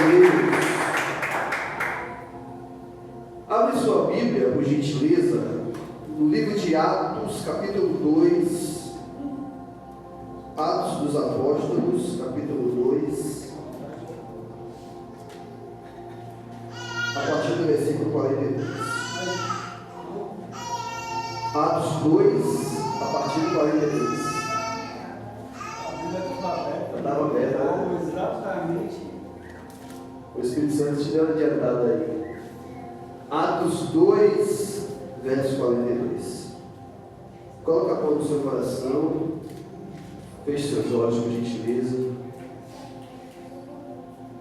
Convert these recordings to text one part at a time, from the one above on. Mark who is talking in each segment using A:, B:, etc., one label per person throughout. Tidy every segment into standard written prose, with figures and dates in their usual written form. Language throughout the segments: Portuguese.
A: Deus. Abre sua Bíblia, por gentileza, no livro de Atos, capítulo 2. Atos dos Apóstolos, capítulo 2. A partir do versículo 42. Atos 2, a partir do 42. Estava aberta, né?
B: Exatamente.
A: O Espírito Santo te deu adiantado aí. Atos 2, verso 42. Coloca a mão no seu coração. Feche seus olhos, por gentileza.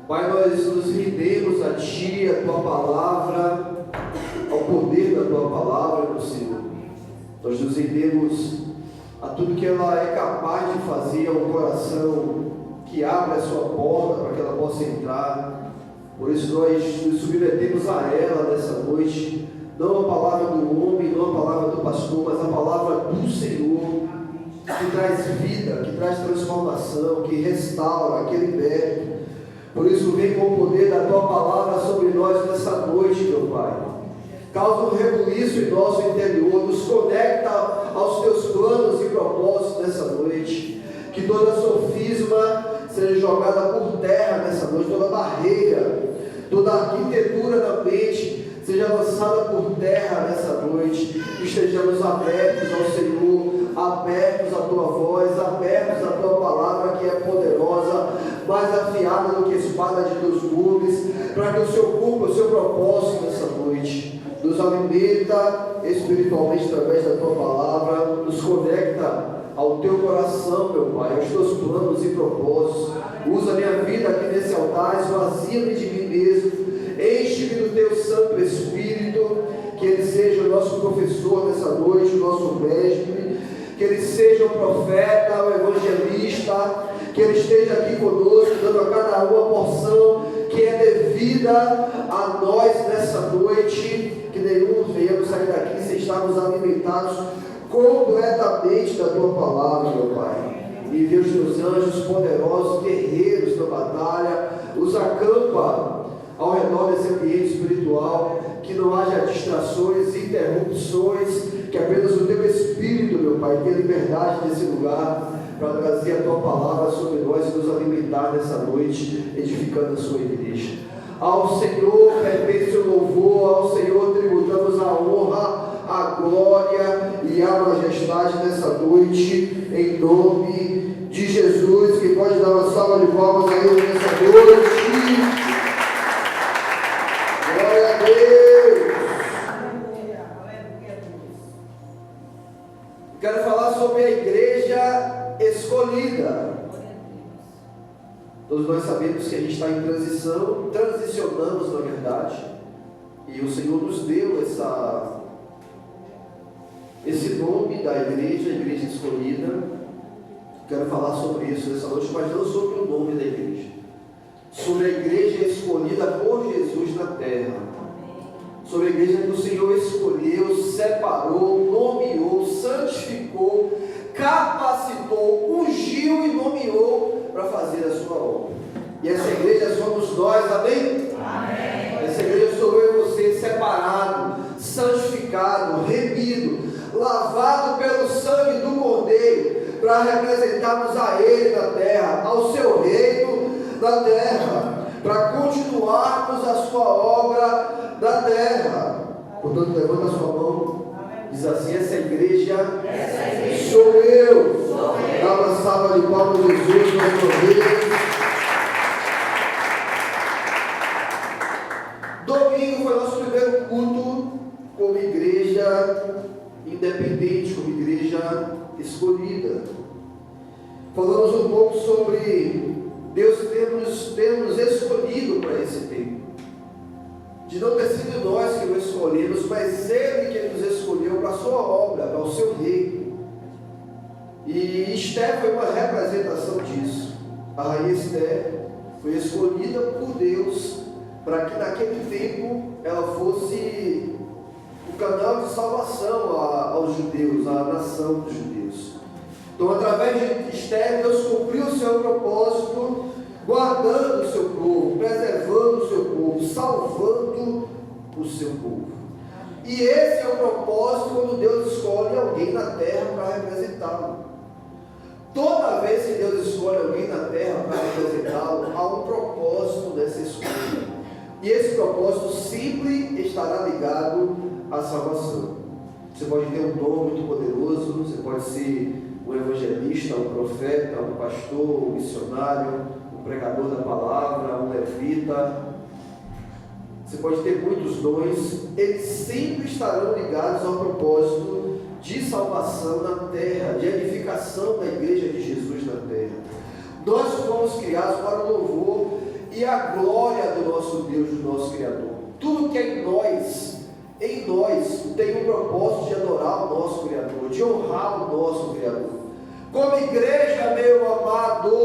A: Pai, nós nos rendemos a Ti, a Tua palavra, ao poder da Tua palavra, meu Senhor. Nós nos rendemos a tudo que ela é capaz de fazer ao coração que abre a sua porta para que ela possa entrar. Por isso nós nos submetemos a ela nessa noite, não a palavra do homem, não a palavra do pastor, mas a palavra do Senhor, que traz vida, que traz transformação, que restaura, que liberta. Por isso vem com o poder da Tua palavra sobre nós nessa noite, meu Pai. Causa um rebuliço em nosso interior, nos conecta aos Teus planos e propósitos nessa noite. Que toda sofisma seja jogada por terra nessa noite, toda barreira, toda arquitetura da mente seja lançada por terra nessa noite. Que estejamos abertos ao Senhor, abertos à Tua voz, abertos à Tua palavra que é poderosa, mais afiada do que espada de 2 gumes, para que o Senhor cumpra o seu propósito nessa noite. Nos alimenta espiritualmente através da Tua palavra, nos conecta ao Teu coração, meu Pai, aos Teus planos e propósitos. Usa a minha vida aqui nesse altar, esvazia-me de mim mesmo, enche-me do Teu Santo Espírito, que Ele seja o nosso professor nessa noite, o nosso mestre, que Ele seja o profeta, o evangelista, que Ele esteja aqui conosco, dando a cada um a porção que é devida a nós nessa noite, que nenhum venhamos sair daqui sem estarmos alimentados completamente da Tua palavra, meu Pai. Envia os Teus anjos poderosos, guerreiros da batalha, os acampa ao redor desse ambiente espiritual, que não haja distrações, interrupções, que apenas o Teu Espírito, meu Pai, tenha liberdade nesse lugar, para trazer a Tua palavra sobre nós e nos alimentar nessa noite, edificando a Sua igreja. Ao Senhor pertence o louvor, ao Senhor tributamos a honra, a glória e a majestade nessa noite, em nome de Jesus. Que pode dar uma salva de palmas a Ele nessa noite. Glória a Deus. Quero falar sobre a igreja escolhida. Todos nós sabemos que a gente está em transição, transicionamos na verdade, e o Senhor nos deu esse nome da igreja, a igreja escolhida. Quero falar sobre isso nessa noite, mas não sobre o nome da igreja, sobre a igreja escolhida por Jesus na terra, sobre a igreja que o Senhor escolheu, separou, nomeou, santificou, capacitou, ungiu e nomeou para fazer a sua obra. E essa igreja somos nós, amém? Amém. Essa igreja sou eu e você, separado, santificado, remido, lavado pelo sangue do Cordeiro, para representarmos a Ele na terra, ao seu reino na terra, para continuarmos a sua obra na terra. Portanto, levanta a sua mão, diz assim: essa igreja sou eu. Dá uma salva de palmas a Jesus mais uma vez. Domingo foi nosso primeiro culto como igreja independente, como igreja escolhida. Falamos um pouco sobre Deus ter nos escolhido para esse tempo, de não ter sido nós que o escolhemos, mas Ele que nos escolheu para a sua obra, para o seu reino. E Esther foi uma representação disso. A rainha Esther foi escolhida por Deus para que naquele tempo ela fosse o canal de salvação aos judeus, à nação dos judeus. Então, através de Esther, Deus cumpriu o seu propósito guardando o seu povo, preservando o seu povo, salvando o seu povo. E esse é o propósito quando Deus escolhe alguém na terra para representá-lo. Toda vez que Deus escolhe alguém na terra para representá-lo, há um propósito nessa escolha. E esse propósito sempre estará ligado à salvação. Você pode ter um dom muito poderoso, você pode ser um evangelista, um profeta, um pastor, um missionário, um pregador da palavra, um levita. Você pode ter muitos dons, eles sempre estarão ligados ao propósito de salvação na terra, de edificação da igreja de Jesus na terra. Nós fomos criados para o louvor e a glória do nosso Deus, do nosso Criador. Tudo que é em nós tem um propósito de adorar o nosso Criador, de honrar o nosso Criador. Como igreja, meu amado,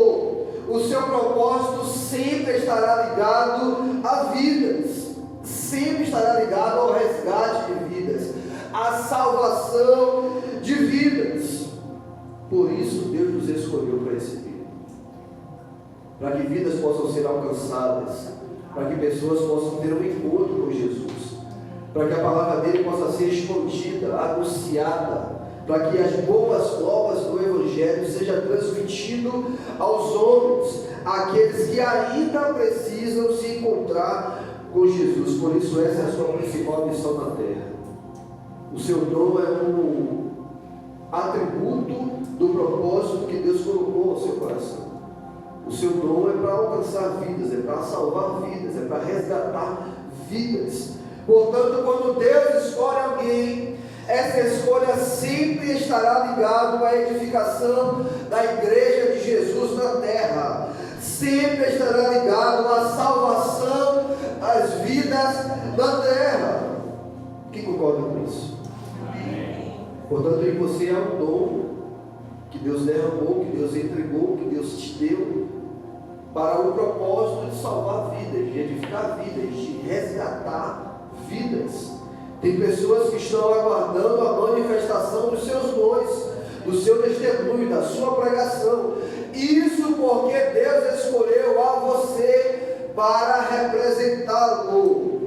A: o seu propósito sempre estará ligado a vidas, sempre estará ligado ao resgate de vidas, à salvação de vidas. Por isso Deus nos escolheu para esse tempo, para que vidas possam ser alcançadas, para que pessoas possam ter um encontro com Jesus, para que a palavra dele possa ser expandida, anunciada, para que as boas novas do Evangelho seja transmitido aos homens, aqueles que ainda precisam se encontrar com Jesus. Por isso essa é a sua principal missão na terra. O seu dom é um atributo do propósito que Deus colocou no seu coração. O seu dom é para alcançar vidas, é para salvar vidas, é para resgatar vidas. Portanto, quando Deus escolhe alguém, essa escolha sempre estará ligada à edificação da igreja de Jesus na terra. Sempre estará ligado à salvação das vidas na terra. Quem concorda com isso? Amém. Portanto, em você há um dom que Deus derramou, que Deus entregou, que Deus te deu, para o propósito de salvar vidas, de edificar vidas, de resgatar vidas. Tem pessoas que estão aguardando a manifestação dos seus dons, do seu testemunho, da sua pregação. Isso porque Deus escolheu a você para representá-lo.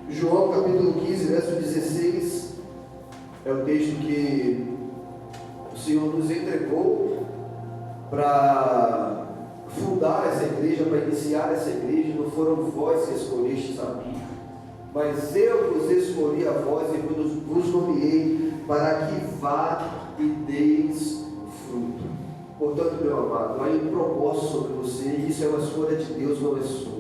A: João capítulo 15, verso 16, é o texto que o Senhor nos entregou para fundar essa igreja, para iniciar essa igreja. Não foram vós que escolhestes a mim, mas eu vos escolhi a vós e vos nomeei para que vá e deis fruto. Portanto, meu amado, há um propósito sobre você, e isso é uma escolha de Deus, não é sua.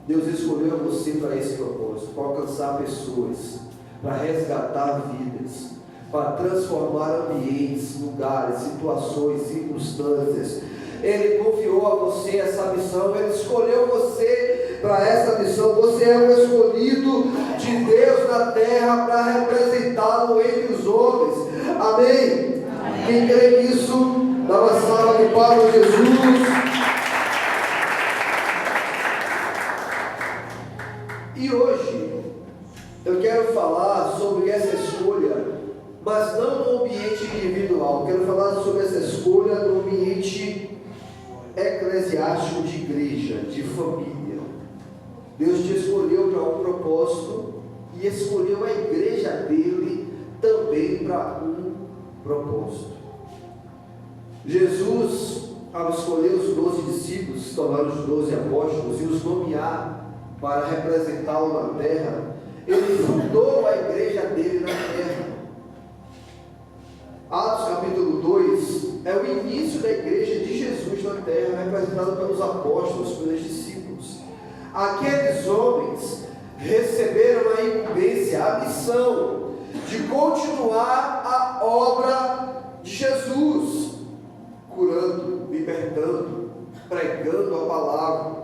A: Deus escolheu você para esse propósito, para alcançar pessoas, para resgatar vidas, para transformar ambientes, lugares, situações, circunstâncias. Ele confiou a você essa missão, Ele escolheu você para essa missão. Você é um escolhido de Deus na terra para representá-lo entre os homens. Amém? Amém. Quem crê nisso, dá uma salva de palmas a Jesus. E hoje eu quero falar sobre essa escolha, mas não no ambiente individual. Eu quero falar sobre essa escolha no ambiente eclesiástico, de igreja, de família. Deus te escolheu para um propósito e escolheu a igreja dele também para um propósito. Jesus, ao escolher os 12 discípulos, se tornaram os 12 apóstolos, e os nomear para representá-lo na terra, ele fundou a igreja dele na terra. Atos capítulo 2 é o início da igreja de Jesus na terra, representado pelos apóstolos, pelos discípulos. Aqueles homens receberam a incumbência, a missão de continuar a obra de Jesus, curando, libertando, pregando a palavra,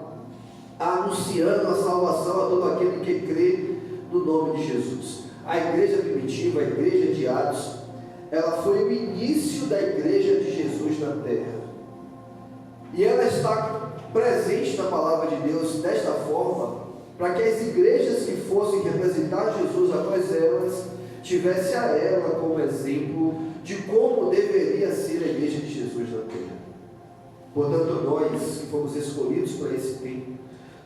A: anunciando a salvação a todo aquele que crê no nome de Jesus. A igreja primitiva, a igreja de Atos, ela foi o início da igreja de Jesus na terra. E ela está presente na palavra de Deus desta forma, para que as igrejas que fossem representar Jesus após elas, tivesse a ela como exemplo de como deveria ser a igreja de Jesus na terra. Portanto, nós que fomos escolhidos para esse tempo,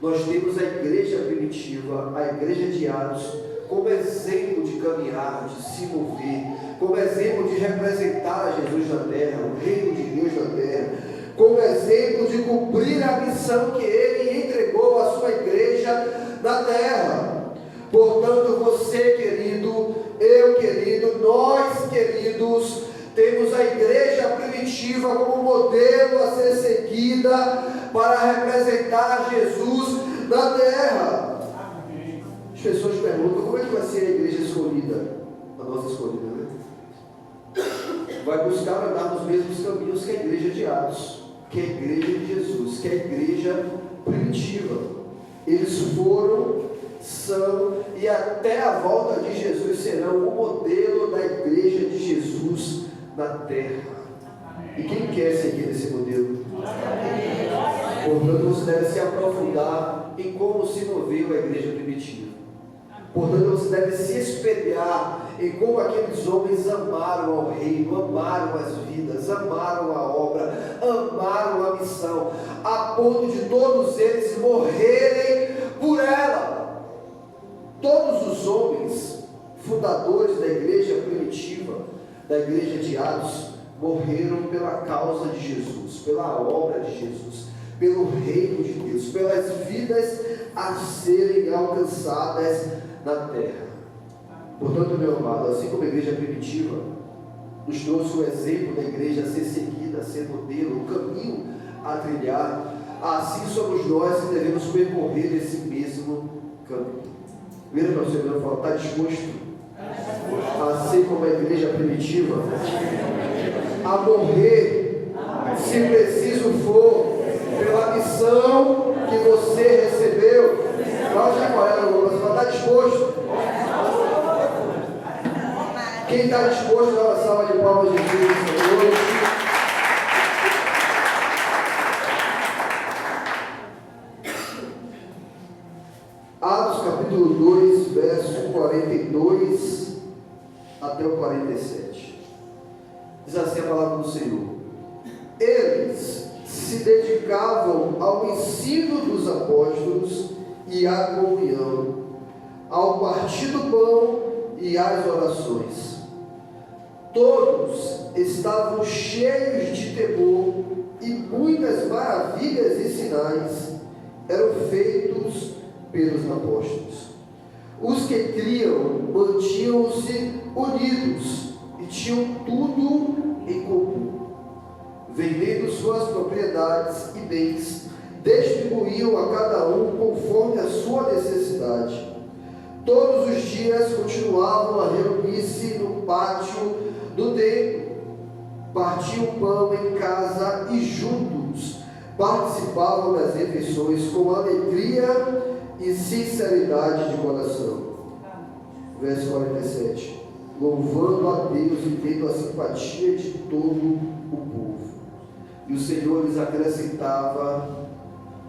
A: nós temos a igreja primitiva, a igreja de Atos, como exemplo de caminhar, de se mover, como exemplo de representar Jesus na terra, o reino de Deus na terra, como exemplo de cumprir a missão que Ele entregou à sua igreja na terra. Portanto, você querido, eu querido, nós queridos, temos a igreja primitiva como modelo a ser seguida para representar Jesus na terra. As pessoas perguntam: como é que vai ser a igreja escolhida? A nossa escolhida, né? Vai buscar andar nos mesmos caminhos que a igreja de Atos, que é a igreja de Jesus, que é a igreja primitiva. Eles foram, são e até a volta de Jesus serão o modelo da igreja de Jesus na terra. E quem quer seguir esse modelo? Portanto, você deve se aprofundar em como se moveu a igreja primitiva. Portanto, você deve se espelhar em como aqueles homens amaram ao reino, amaram as vidas, amaram a obra, amaram a missão, a ponto de todos eles morrerem por ela. Todos os homens fundadores da igreja primitiva, da igreja de Atos, morreram pela causa de Jesus, pela obra de Jesus, pelo reino de Deus, pelas vidas a serem alcançadas na terra. Portanto, meu amado, assim como a igreja primitiva nos trouxe o exemplo da igreja a ser seguida, a ser modelo, o caminho a trilhar, assim somos nós que devemos percorrer esse mesmo caminho. Vira para o Senhor e fala: está disposto a ser como a igreja primitiva, a morrer, se preciso for, pela missão que você recebeu? Nós já corremos, você está disposto? Quem está disposto a dar uma salva de palmas de Deus hoje? Atos capítulo 2, verso 42 até o 47. Diz assim a palavra do Senhor: eles se dedicavam ao ensino dos apóstolos e à comunhão, ao partir do pão e às orações. Todos estavam cheios de temor, e muitas maravilhas e sinais eram feitos pelos apóstolos. Os que criam mantinham-se unidos e tinham tudo em comum. Vendendo suas propriedades e bens, distribuíam a cada um conforme a sua necessidade. Todos os dias continuavam a reunir-se no pátio do templo, partiam pão em casa e juntos participavam das refeições com alegria e sinceridade de coração. Verso 47. Louvando a Deus e tendo a simpatia de todo o povo. E o Senhor lhes acrescentava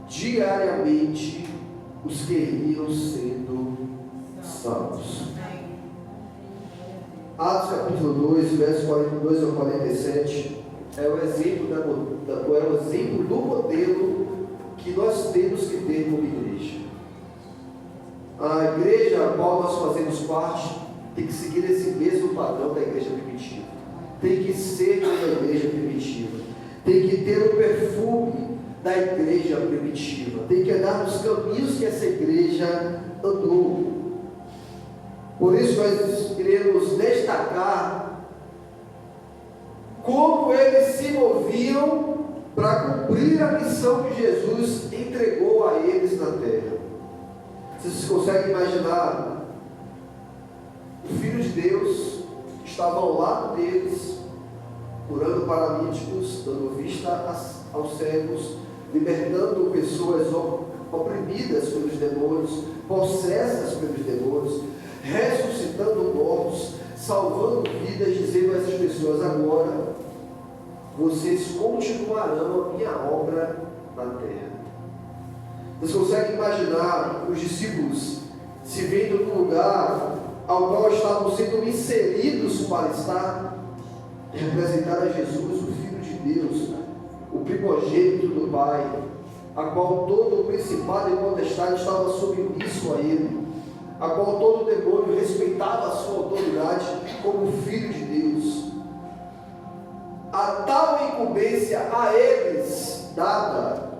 A: diariamente os que iam sendo salvos. Atos capítulo 2, versos 42 ao 47 é o exemplo do modelo que nós temos que ter como igreja. A igreja a qual nós fazemos parte tem que seguir esse mesmo padrão da igreja primitiva. Tem que ser como a igreja primitiva. Tem que ter o perfume da igreja primitiva. Tem que andar nos caminhos que essa igreja andou. Por isso nós queremos destacar como eles se moviam para cumprir a missão que Jesus entregou a eles na terra. Vocês conseguem imaginar? O Filho de Deus estava ao lado deles, curando paralíticos, dando vista aos cegos, libertando pessoas oprimidas pelos demônios, possessas pelos demônios, ressuscitando mortos, salvando vidas, dizendo a essas pessoas: agora vocês continuarão a minha obra na terra. Vocês conseguem imaginar os discípulos se vendo no lugar ao qual estavam sendo inseridos para estar, representar a Jesus, o Filho de Deus, o primogênito do Pai, a qual todo o principado e potestade estava submisso a ele, a qual todo demônio respeitava a sua autoridade como filho de Deus. A tal incumbência a eles dada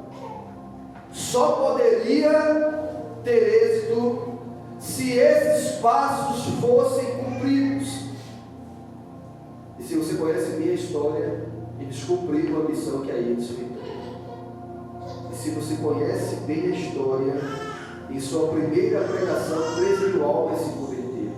A: só poderia ter êxito se esses passos fossem cumpridos. E se você conhece minha história, eles cumpriram a missão que a eles foi entregue. E se você conhece bem a história, em sua primeira pregação 3.000 almas se converteram.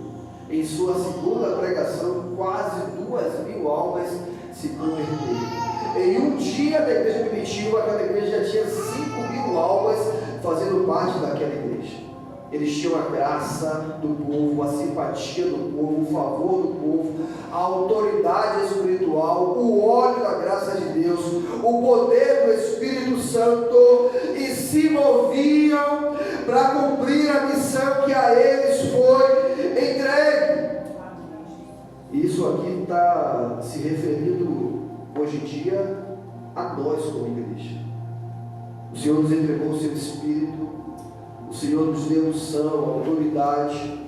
A: Em sua segunda pregação quase 2.000 almas se converteram. Em um dia da igreja primitiva, aquela igreja já tinha 5.000 almas fazendo parte daquela igreja. Eles tinham a graça do povo, a simpatia do povo, o favor do povo, a autoridade espiritual, o óleo da graça de Deus, o poder do Espírito Santo, e se moviam para cumprir a missão que a eles foi entregue. Isso aqui está se referindo hoje em dia a nós como igreja. O Senhor nos entregou o seu Espírito, o Senhor nos deu unção, autoridade,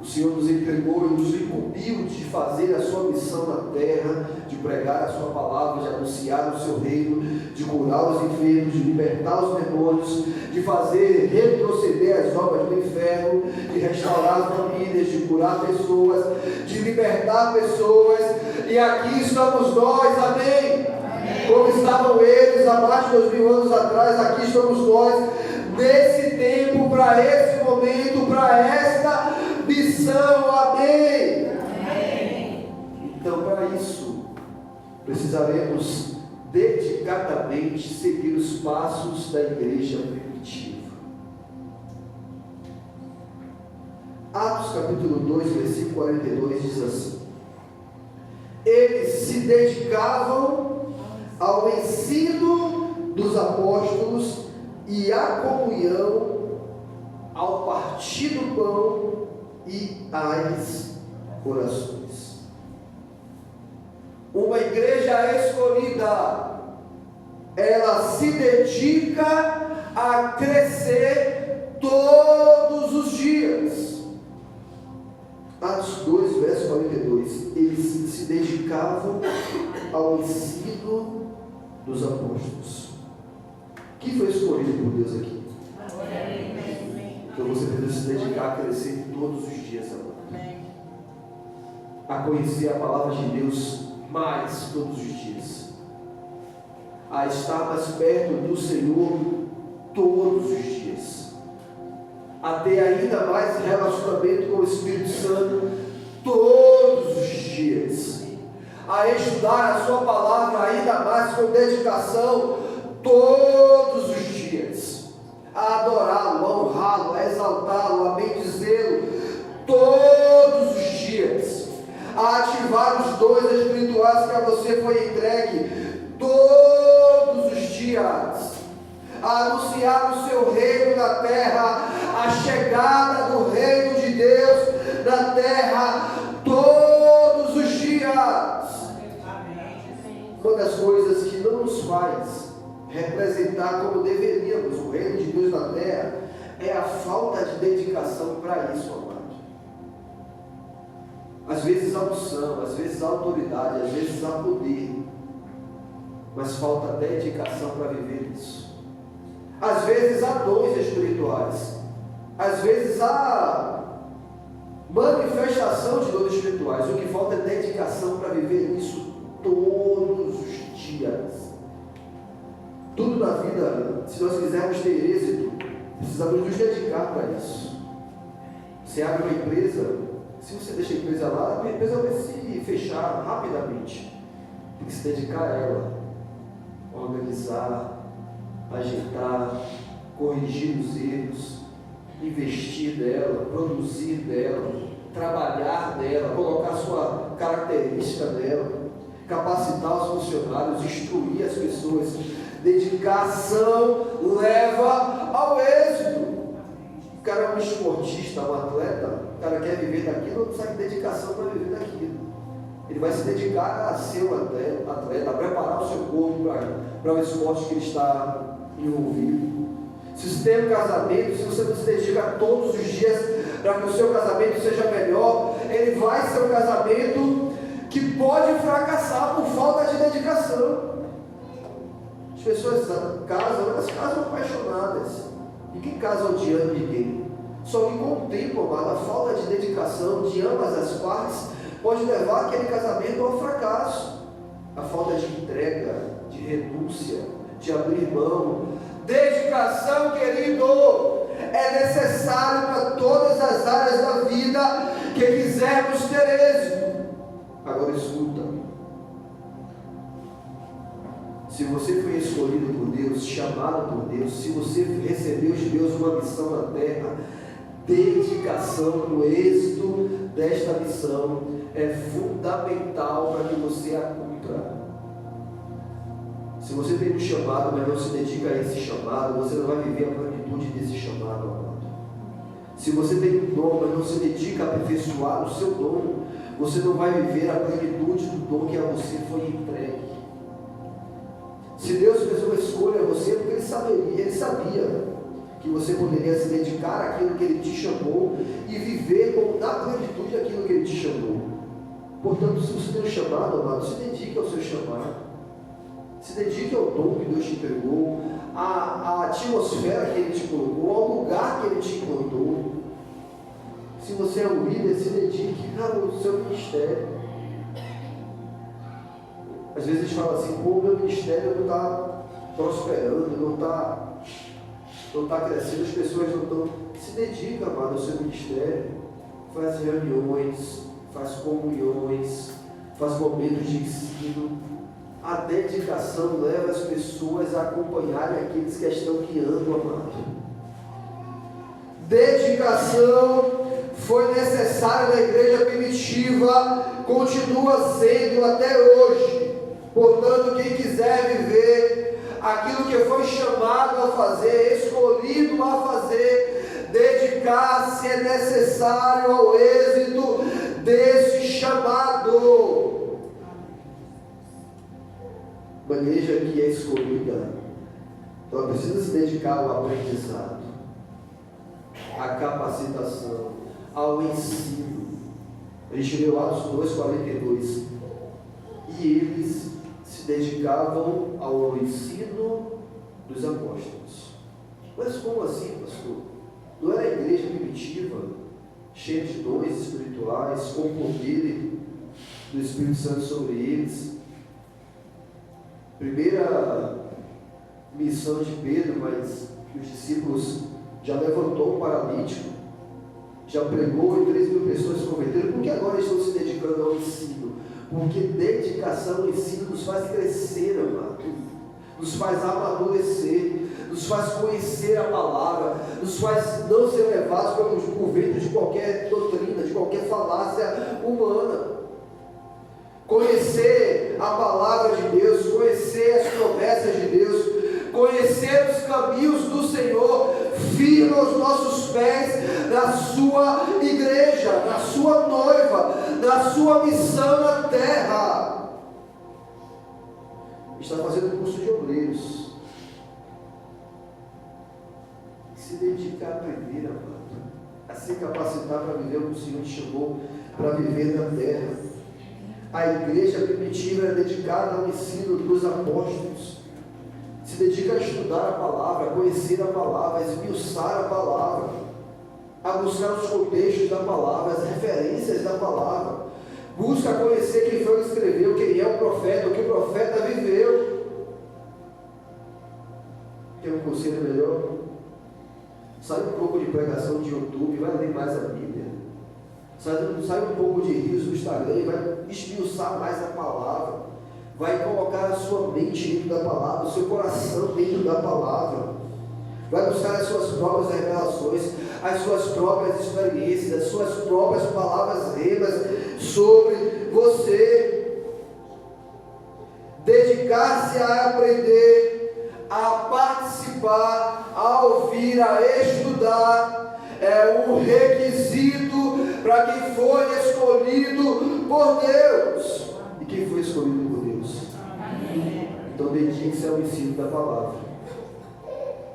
A: o Senhor nos entregou e nos incumbiu de fazer a sua missão na terra, de pregar a sua palavra, de anunciar o seu reino, de curar os enfermos, de libertar os demônios, de fazer retroceder as obras do inferno, de restaurar as famílias, de curar pessoas, de libertar pessoas, e aqui estamos nós, amém? Como estavam eles há mais de 2.000 anos atrás, aqui estamos nós, nesse tempo, para esse momento, para esta missão, amém? Amém. Então, para isso, precisaremos dedicadamente seguir os passos da igreja primitiva. Atos capítulo 2, versículo 42 diz assim: eles se dedicavam ao ensino dos apóstolos e à comunhão, ao partir do pão e às orações. Uma igreja escolhida, ela se dedica a crescer todos os dias. Atos 2, verso 42. Eles se dedicavam ao ensino dos apóstolos. Quem foi escolhido por Deus aqui? Então você precisa se dedicar a crescer todos os dias agora. A conhecer a palavra de Deus mais todos os dias. A estar mais perto do Senhor todos os dias. A ter ainda mais relacionamento com o Espírito Santo todos os dias. A estudar a sua palavra ainda mais com dedicação todos os dias. A adorá-lo, a honrá-lo, a exaltá-lo, a bendizê-lo todos os dias. A ativar os dons espirituais que a você foi entregue todos os dias. A anunciar o seu reino na terra, a chegada do reino de Deus na terra todos os dias. Uma das coisas que não nos faz representar como deveríamos o reino de Deus na terra é a falta de dedicação para isso, amado. Às vezes há unção, às vezes há autoridade, às vezes há poder, mas falta dedicação para viver isso. Às vezes há dons espirituais, às vezes há manifestação de dons espirituais, o que falta é dedicação para viver isso todos os dias. Tudo na vida, se nós quisermos ter êxito, precisamos nos dedicar para isso. Você abre uma empresa, se você deixa a empresa lá, a empresa vai se fechar rapidamente. Tem que se dedicar a ela, organizar, ajeitar, corrigir os erros, investir nela, produzir nela, trabalhar nela, colocar a sua característica nela, capacitar os funcionários, instruir as pessoas. Dedicação leva ao êxito. O cara é um esportista, um atleta, o cara quer viver daquilo, não precisa de dedicação para viver daquilo. Ele vai se dedicar a ser um atleta, a preparar o seu corpo para o esporte que ele está envolvido. Se você tem um casamento, se você não se dedica todos os dias para que o seu casamento seja melhor, ele vai ser um casamento que pode fracassar por falta de dedicação. As pessoas casam, elas casam apaixonadas. Ninguém casa odiando ninguém. Só que com o tempo, amado, a falta de dedicação de ambas as partes pode levar aquele casamento ao fracasso. A falta de entrega, de renúncia, de abrir mão. Dedicação, querido, é necessário para todas as áreas da vida que quisermos ter êxito. Agora escuta. Se você foi escolhido por Deus, chamado por Deus, se você recebeu de Deus uma missão na terra, dedicação no êxito desta missão é fundamental para que você a cumpra. Se você tem um chamado, mas não se dedica a esse chamado, você não vai viver a plenitude desse chamado, amado. Se você tem um dom, mas não se dedica a aperfeiçoar o seu dom, você não vai viver a plenitude do dom que a você foi entregue. Se Deus fez uma escolha a você, porque Ele sabia que você poderia se dedicar àquilo que Ele te chamou e viver com da plenitude aquilo que Ele te chamou. Portanto, se você tem um chamado, amado, se dedique ao seu chamado. Se dedique ao dom que Deus te entregou, à atmosfera que Ele te colocou, ao lugar que Ele te encontrou. Se você é um líder, se dedique ao seu ministério. Às vezes a gente fala assim, pô, meu ministério não está prosperando, não está crescendo, as pessoas não estão. Se dedica, amado, ao seu ministério. Faz reuniões, faz comunhões, faz momentos de ensino. A dedicação leva as pessoas a acompanharem aqueles que estão guiando, amado. Dedicação foi necessária na igreja primitiva, continua sendo até hoje. Portanto, quem quiser viver aquilo que foi chamado a fazer, escolhido a fazer, dedicar-se é necessário ao êxito desse chamado. Uma igreja que é escolhida, ela precisa se dedicar ao aprendizado, à capacitação, ao ensino. A gente leu Atos 2:42. E eles se dedicavam ao ensino dos apóstolos. Mas como assim, pastor? Não era a igreja primitiva, cheia de dons espirituais, com o poder do Espírito Santo sobre eles? Primeira missão de Pedro, mas os discípulos já levantou um paralítico, já pregou e 3.000 pessoas se converteram. Por que agora estão se dedicando ao ensino? Porque dedicação ao ensino nos faz crescer, amado, nos faz amadurecer, nos faz conhecer a palavra, nos faz não ser levados por vento de qualquer doutrina, de qualquer falácia humana. Conhecer a palavra de Deus, conhecer as promessas de Deus, conhecer os caminhos do Senhor, firma os nossos pés na sua igreja, na sua noiva, na sua missão na terra. Está fazendo curso de obreiros. Se dedicar a aprender, amado, a se capacitar para viver o que o Senhor te chamou para viver na terra. A igreja primitiva era dedicada ao ensino dos apóstolos. Se dedica a estudar a palavra, a conhecer a palavra, a esmiuçar a palavra, a buscar os contextos da palavra, as referências da palavra. Busca conhecer quem foi que escreveu, quem é o profeta, o que o profeta viveu. Quer um conselho melhor? Sai um pouco de pregação de YouTube, vai ler mais a Bíblia. Sai um pouco de rios do Instagram e vai esmiuçar mais a palavra. Vai colocar a sua mente dentro da palavra, o seu coração dentro da palavra. Vai buscar as suas próprias revelações, as suas próprias experiências, as suas próprias palavras remas sobre você. Dedicar-se a aprender, a participar, a ouvir, a estudar, é um requisito para quem foi escolhido por Deus. E quem foi escolhido por Deus? Amém. Então dedique-se ao ensino da palavra.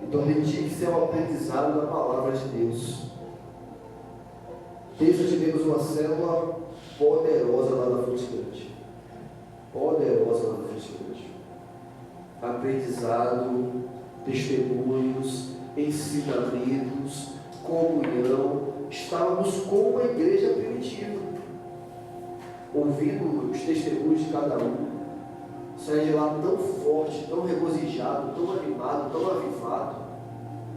A: Então dedique-se ao aprendizado da palavra de Deus. Desde tivemos uma célula poderosa lá na Fonte Grande. Poderosa lá na Fonte Grande. Aprendizado, testemunhos, ensinamentos, comunhão. Estávamos como uma igreja primitiva, ouvindo os testemunhos de cada um. Saí de lá tão forte, tão regozijado, tão animado, tão avivado.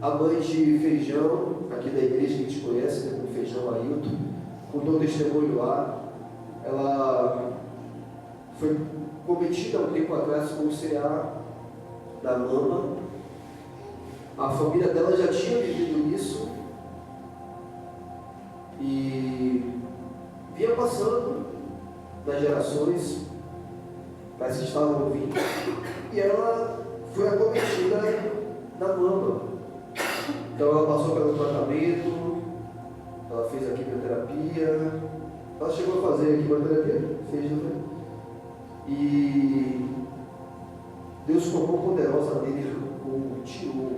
A: A mãe de Feijão, aqui da igreja que a gente conhece, né, como Feijão Ailton, contou um testemunho lá. Ela foi cometida há um tempo atrás com o CA da mama. A família dela já tinha vivido isso e vinha passando das gerações, parece que estavam ouvindo, e ela foi acometida na mama. Então ela passou pelo tratamento, ela fez a quimioterapia, ela chegou a fazer a quimioterapia, fez, né? E Deus colocou poderosa nele, tirou.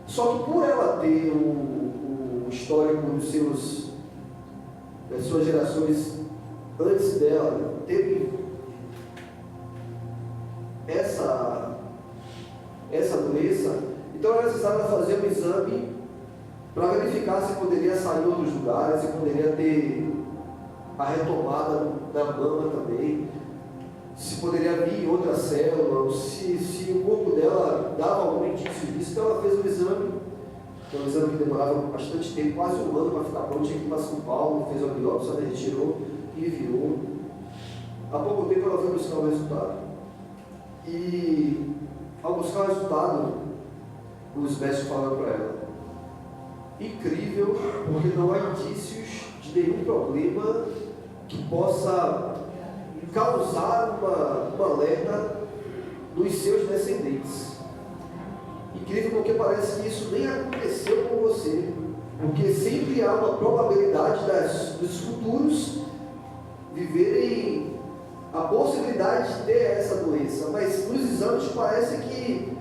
A: Só que por ela ter o histórico das suas gerações antes dela, teve essa doença, então era necessário fazer um exame para verificar se poderia sair em outros lugares, se poderia ter a retomada da mama também, se poderia vir outra célula, se o corpo dela dava algum indício disso. Então ela fez um exame, um exame que demorava bastante tempo, quase um ano para ficar pronto, tinha que ir para São Paulo, fez uma biópsia, retirou e enviou. Há pouco tempo ela foi buscar o resultado. E ao buscar o resultado, os médicos falaram para ela: incrível, porque não há indícios de nenhum problema que possa causar uma alerta nos seus descendentes. Incrível porque parece que isso nem aconteceu com você, porque sempre há uma probabilidade dos futuros viverem a possibilidade de ter essa doença, mas nos exames parece que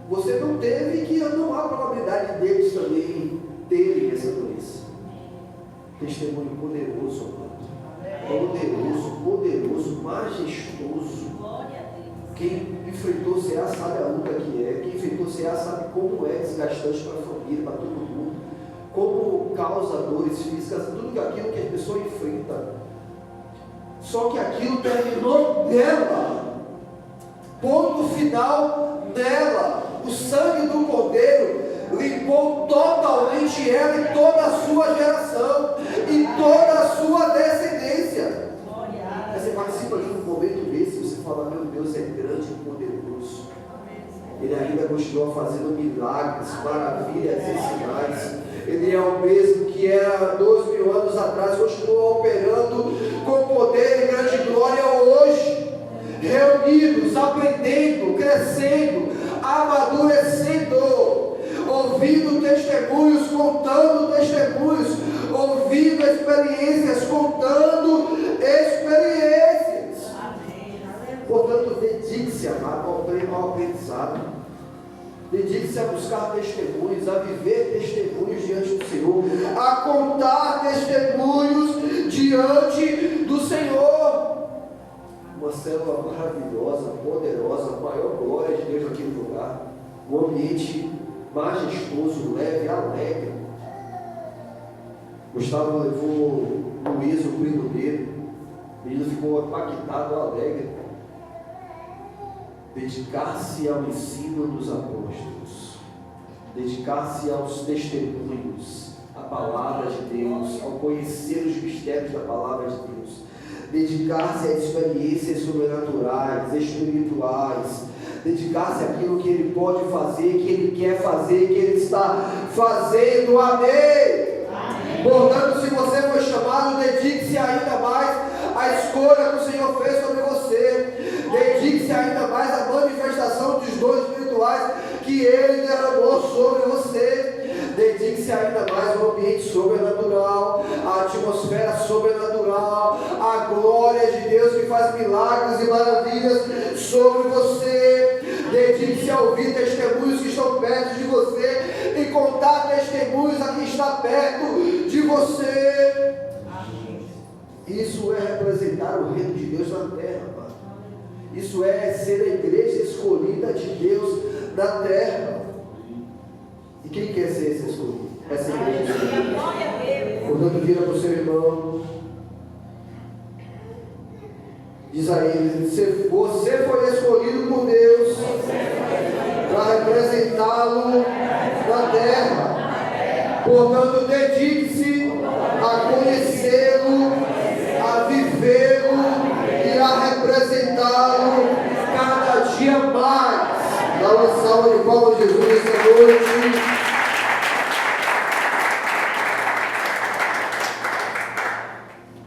A: você não teve e que não há probabilidade deles também terem essa doença. Testemunho poderoso, amado. Poderoso, majestoso. Quem enfrentou CA sabe a luta que é. Quem enfrentou CA sabe como é desgastante para a família, para todo mundo. Como causa dores físicas, tudo aquilo que a pessoa enfrenta. Só que aquilo terminou nela. Ponto final nela. O sangue do Cordeiro limpou totalmente ela e toda a sua geração e toda a sua descendência. Você participa de um momento desse, você fala: meu Deus é grande e poderoso. Ele ainda continua fazendo milagres, maravilhas e sinais. Ele é o mesmo que era 2.000 anos atrás, continua operando com poder e grande glória hoje. Reunidos, aprendendo, crescendo, amadurecendo, ouvindo testemunhos, contando testemunhos, ouvindo experiências, contando experiências. Portanto, dedique-se, amado, ao aprendizado. Dedique-se a buscar testemunhos, a viver testemunhos diante do Senhor, a contar testemunhos diante do Senhor. Uma célula maravilhosa, poderosa, a maior glória de Deus aqui no lugar. Um ambiente majestoso, leve, alegre. Gustavo levou o Luiz, o primo dele. O menino ficou impactado, alegre. Dedicar-se ao ensino dos apóstolos, dedicar-se aos testemunhos, à palavra de Deus, ao conhecer os mistérios da palavra de Deus, dedicar-se a experiências sobrenaturais, espirituais, dedicar-se àquilo que Ele pode fazer, que Ele quer fazer, que Ele está fazendo. Amém? Portanto, se você foi chamado, dedique-se ainda mais à escolha que o Senhor fez sobre você. Dedique-se ainda mais à manifestação dos dons espirituais que Ele derramou sobre você. Dedique-se ainda mais ao ambiente sobrenatural, à atmosfera sobrenatural, à glória de Deus que faz milagres e maravilhas sobre você. Dedique-se a ouvir testemunhos que estão perto de você e contar testemunhos a quem está perto de você. Isso é representar o reino de Deus na terra, Pai. Isso é ser a igreja escolhida de Deus na terra. E quem quer ser esse escolhido? Essa igreja escolhida. Portanto, vira para o seu irmão. Diz a ele: você foi escolhido por Deus para representá-lo na terra. Portanto, dedique-se a conhecê-lo, a vivê-lo e a representá-lo cada dia mais. Dá uma salva de palmas a Jesus esta noite.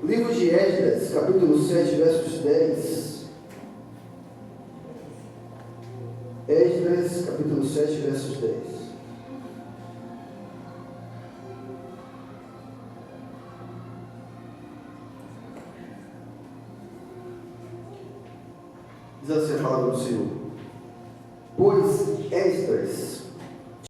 A: Livro de Esdras, capítulo 7, versos 10. Esdras, capítulo 7, versos 10. Diz assim a palavra do Senhor: pois Esdras